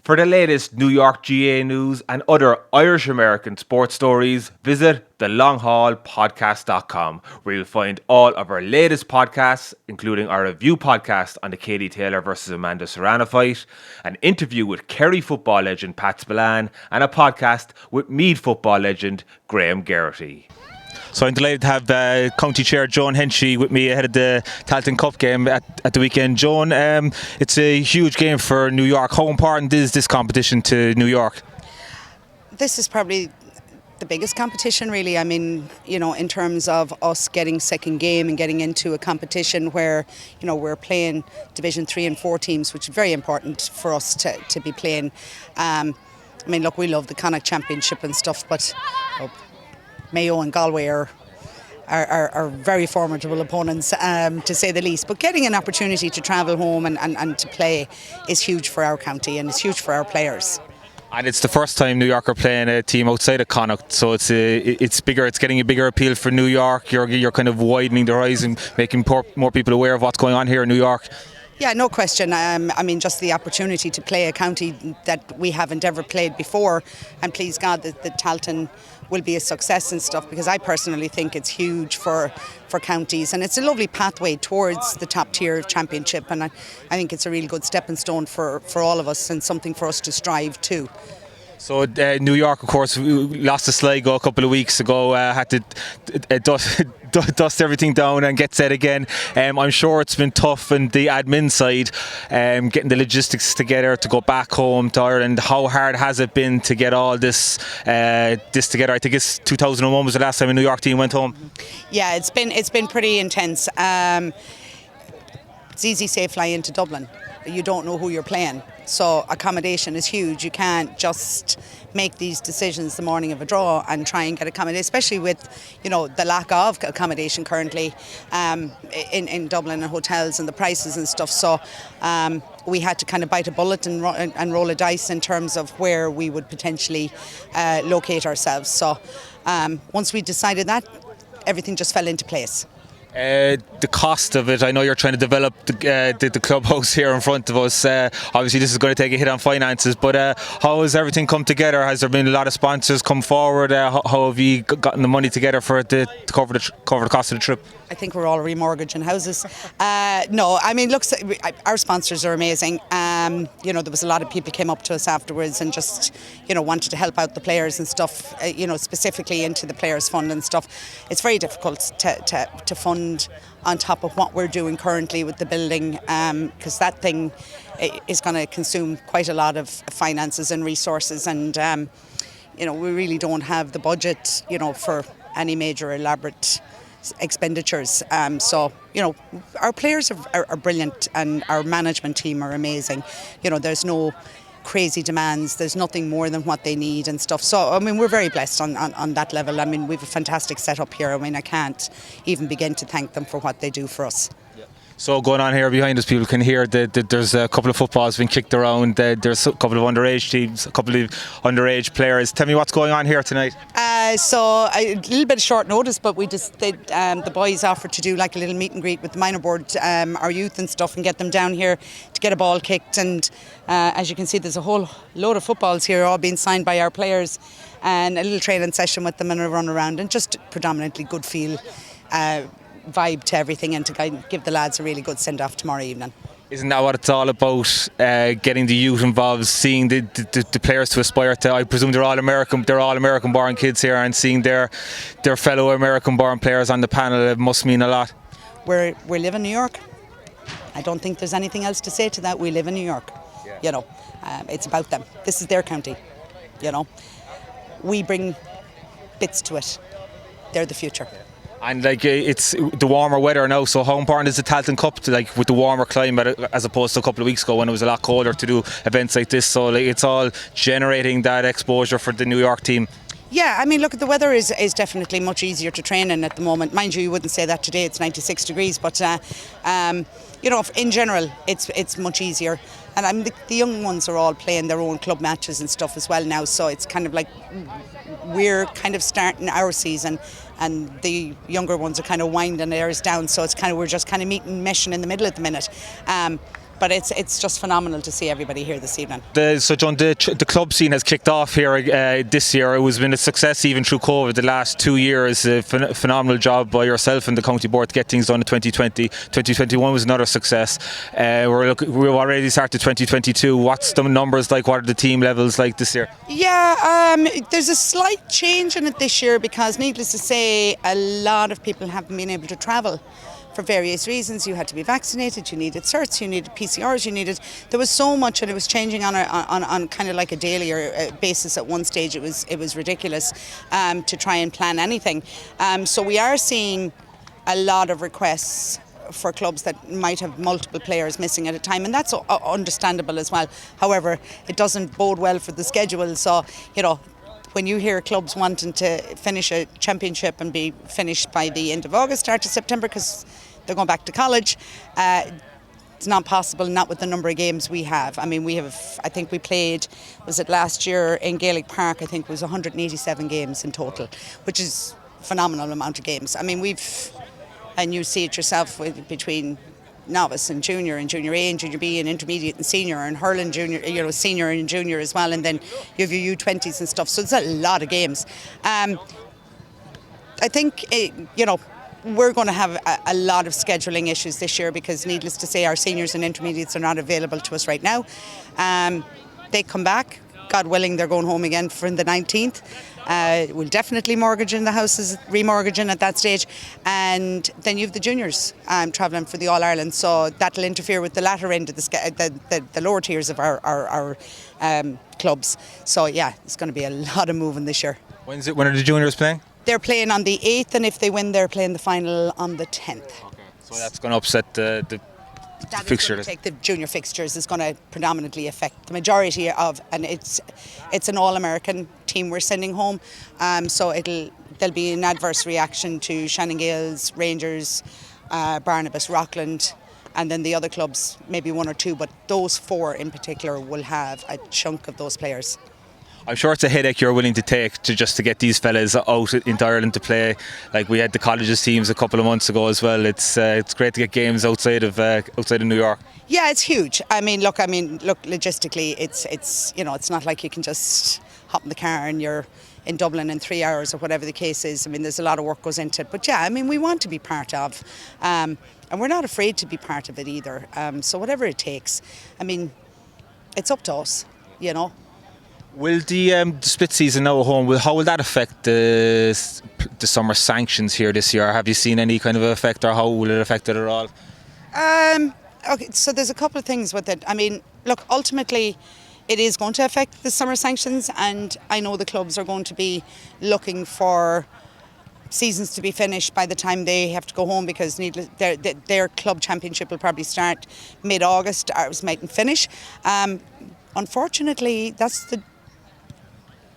For the latest New York GAA news and other Irish American sports stories, visit thelonghaulpodcast.com, where you'll find all of our latest podcasts, including our review podcast on the Katie Taylor versus Amanda Serrano fight, an interview with Kerry football legend Pat Spillane, and a podcast with Meath football legend Graham Geraghty. So I'm delighted to have County Chair Joan Henchy with me ahead of the Tailteann Cup game at the weekend. Joan, it's a huge game for New York. How important is this competition to New York? This is probably the biggest competition, really. I mean, in terms of us getting second game and getting into a competition where, we're playing Division 3 and 4 teams, which is very important for us to be playing. Look, we love the Connacht Championship and stuff, but Mayo and Galway are very formidable opponents, to say the least. But getting an opportunity to travel home and to play is huge for our county, and it's huge for our players. And it's the first time New York are playing a team outside of Connacht, so it's bigger. It's getting a bigger appeal for New York. You're kind of widening the horizon, making more people aware of what's going on here in New York. Yeah, no question. Just the opportunity to play a county that we haven't ever played before, and please God that the Tailteann will be a success and stuff, because I personally think it's huge for counties, and it's a lovely pathway towards the top tier of championship, and I think it's a really good stepping stone for all of us and something for us to strive to. So New York, of course, lost to Sligo a couple of weeks ago, had to dust everything down and get set again. I'm sure it's been tough on the admin side, getting the logistics together to go back home to Ireland. How hard has it been to get all this together? I think it's 2001 was the last time a New York team went home. Yeah, it's been pretty intense. It's easy, say, fly into Dublin. You don't know who you're playing, so accommodation is huge. You can't just make these decisions the morning of a draw and try and get accommodation, especially with the lack of accommodation currently in Dublin and hotels and the prices and stuff. So we had to kind of bite a bullet and roll a dice in terms of where we would potentially locate ourselves. So once we decided that, everything just fell into place. The cost of it, I know you're trying to develop the clubhouse here in front of us. Obviously this is going to take a hit on finances, but how has everything come together? Has there been a lot of sponsors come forward? How have you gotten the money together for it to cover the cost of the trip? I think we're all remortgaging houses. No, look, our sponsors are amazing. There was a lot of people came up to us afterwards and just, wanted to help out the players and stuff, specifically into the Players Fund and stuff. It's very difficult to fund on top of what we're doing currently with the building, because that thing is going to consume quite a lot of finances and resources, and we really don't have the budget, for any major elaborate expenditures. So our players are brilliant, and our management team are amazing. There's no crazy demands, there's nothing more than what they need and stuff. So we're very blessed on that level. We've a fantastic setup here. I can't even begin to thank them for what they do for us. So going on here behind us, people can hear that there's a couple of footballs being kicked around. There's a couple of underage teams, a couple of underage players. Tell me what's going on here tonight. So a little bit of short notice, but the boys offered to do like a little meet and greet with the minor board, our youth and stuff, and get them down here to get a ball kicked. And as you can see, there's a whole load of footballs here, all being signed by our players, and a little training session with them and a run around, and just predominantly good feel vibe to everything, and to give the lads a really good send-off tomorrow evening. Isn't that what it's all about? Getting the youth involved, seeing the players to aspire to. I presume they're all American-born kids here, and seeing their fellow American-born players on the panel, it must mean a lot. We live in New York. I don't think there's anything else to say to that. We live in New York. Yeah. It's about them. This is their county. We bring bits to it. They're the future. And it's the warmer weather now, so how important is the Tailteann Cup with the warmer climate as opposed to a couple of weeks ago when it was a lot colder to do events like this? So it's all generating that exposure for the New York team. Yeah, look, the weather is definitely much easier to train in at the moment. Mind you wouldn't say that today, it's 96 degrees, but in general it's much easier. And the young ones are all playing their own club matches and stuff as well now, so it's kind of like we're kind of starting our season, and the younger ones are kind of winding theirs down, so it's kind of we're just kind of meshing in the middle at the minute. But it's just phenomenal to see everybody here this evening. So John, the club scene has kicked off here this year. It was been a success even through COVID the last 2 years. A phenomenal job by yourself and the county board to get things done in 2020. 2021 was another success. We've already started 2022. What's the numbers like? What are the team levels like this year? Yeah, there's a slight change in it this year because, needless to say, a lot of people haven't been able to travel for various reasons. You had to be vaccinated, you needed certs, you needed PCRs, there was so much, and it was changing on kind of like a daily basis at one stage. It was ridiculous to try and plan anything. So we are seeing a lot of requests for clubs that might have multiple players missing at a time, and that's understandable as well. However, it doesn't bode well for the schedule. So, when you hear clubs wanting to finish a championship and be finished by the end of August, start of September, because they're going back to college, it's not possible, not with the number of games we have. I mean, I think we played, was it last year in Gaelic Park, I think it was 187 games in total, which is a phenomenal amount of games. I mean, and you see it yourself between novice and junior A and junior B and intermediate and senior and hurling junior, senior and junior as well, and then you have your U20s and stuff. So it's a lot of games. I think we're going to have a lot of scheduling issues this year because, needless to say, our seniors and intermediates are not available to us right now. They come back. God willing, they're going home again for the 19th. We'll definitely mortgage in the houses, remortgaging at that stage. And then you have the juniors travelling for the All-Ireland. So that'll interfere with the latter end of the lower tiers of our clubs. So yeah, it's going to be a lot of moving this year. When are the juniors playing? They're playing on the 8th, and if they win, they're playing the final on the 10th. Okay. So that's going to upset the fixture. Take the junior fixtures is going to predominantly affect the majority of, and it's an all-American team we're sending home, so there'll be an adverse reaction to Shannon Gales, Rangers, Barnabas, Rockland, and then the other clubs, maybe one or two, but those four in particular will have a chunk of those players. I'm sure it's a headache you're willing to take just to get these fellas out into Ireland to play. Like we had the colleges teams a couple of months ago as well. It's great to get games outside of New York. Yeah, it's huge. I mean, look. Logistically, it's not like you can just hop in the car and you're in Dublin in 3 hours or whatever the case is. I mean, there's a lot of work goes into it. But yeah, I mean, we want to be part of, and we're not afraid to be part of it either. So whatever it takes. I mean, it's up to us. Will the split season now at home, how will that affect the summer sanctions here this year? Have you seen any kind of effect, or how will it affect it at all? Okay, so there's a couple of things with it. I mean, look, ultimately it is going to affect the summer sanctions, and I know the clubs are going to be looking for seasons to be finished by the time they have to go home, because their club championship will probably start mid-August, ours mightn't finish. Unfortunately, that's the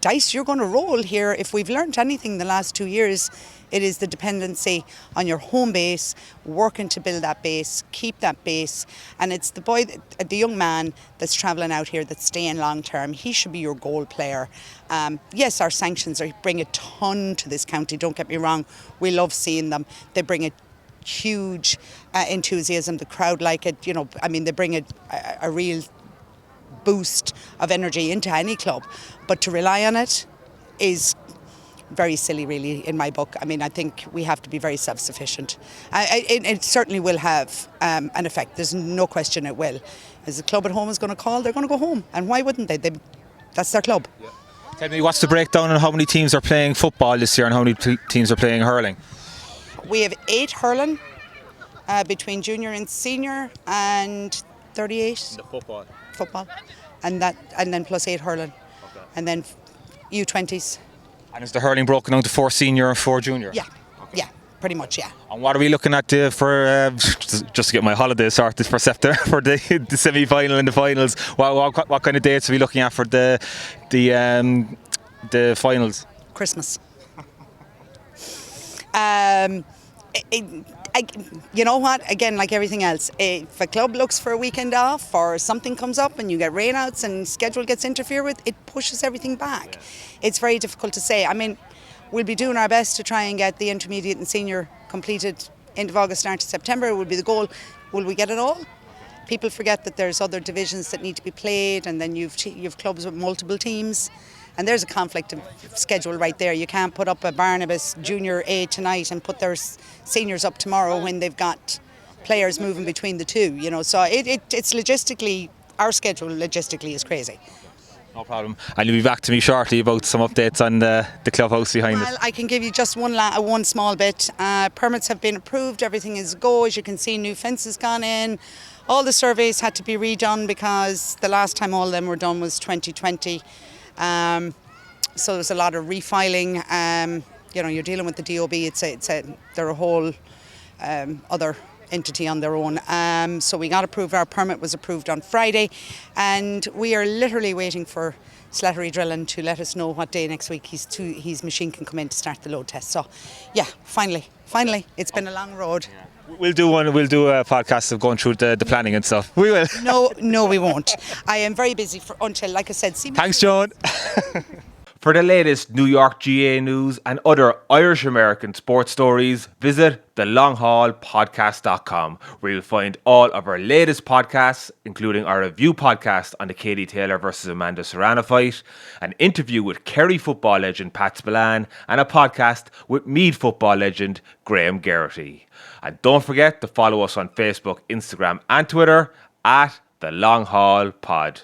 dice you're going to roll here. If we've learned anything the last 2 years, it is the dependency on your home base, working to build that base, keep that base, and it's the young man that's travelling out here that's staying long term. He should be your goal player. Yes, our sanctions bring a ton to this county, don't get me wrong, we love seeing them. They bring a huge enthusiasm, the crowd like it, I mean, they bring a real boost of energy into any club, but to rely on it is very silly, really, in my book. I mean, I think we have to be very self-sufficient. It certainly will have an effect. There's no question it will. As the club at home is going to call, they're going to go home, and why wouldn't they? That's their club. Yeah. Tell me, what's the breakdown on how many teams are playing football this year and how many teams are playing hurling? We have 8 hurling between junior and senior, and 38 football, and then plus 8 hurling, okay. And then U20s. And is the hurling broken down to 4 senior and 4 junior? Yeah, okay. Yeah, pretty much, yeah. And what are we looking at for just to get my holiday sorted for September for the semi-final and the finals? What kind of dates are we looking at for the finals? Christmas. You know what? Again, like everything else, if a club looks for a weekend off or something comes up and you get rainouts and schedule gets interfered with, it pushes everything back. It's very difficult to say. I mean, we'll be doing our best to try and get the intermediate and senior completed end of August, start of September would be the goal. Will we get it all? people forget that there's other divisions that need to be played, and then you've clubs with multiple teams, and there's a conflict of schedule right there. You can't put up a Barnabas Junior A tonight and put their seniors up tomorrow when they've got players moving between the two. So it's logistically, our schedule logistically is crazy. No problem. And you'll be back to me shortly about some updates on the clubhouse behind Well, it. I can give you just one small bit. Permits have been approved, everything is go. As you can see, new fences gone in. All the surveys had to be redone because the last time all of them were done was 2020. So there's a lot of refiling. You're dealing with the DOB. They're a whole other entity on their own. So we got approved. Our permit was approved on Friday, and we are literally waiting for Slattery Drilling to let us know what day next week his machine can come in to start the load test. So, yeah, finally, it's been a long road. Yeah. We'll do a podcast of going through the planning and stuff. We will. No, we won't. I am very busy until, like I said, see me. Thanks, Joan. For the latest New York GAA news and other Irish-American sports stories, visit thelonghaulpodcast.com, where you'll find all of our latest podcasts, including our review podcast on the Katie Taylor versus Amanda Serrano fight, an interview with Kerry football legend Pat Spillane, and a podcast with Meath football legend Graham Geraghty. And don't forget to follow us on Facebook, Instagram and Twitter at The Long Haul Pod.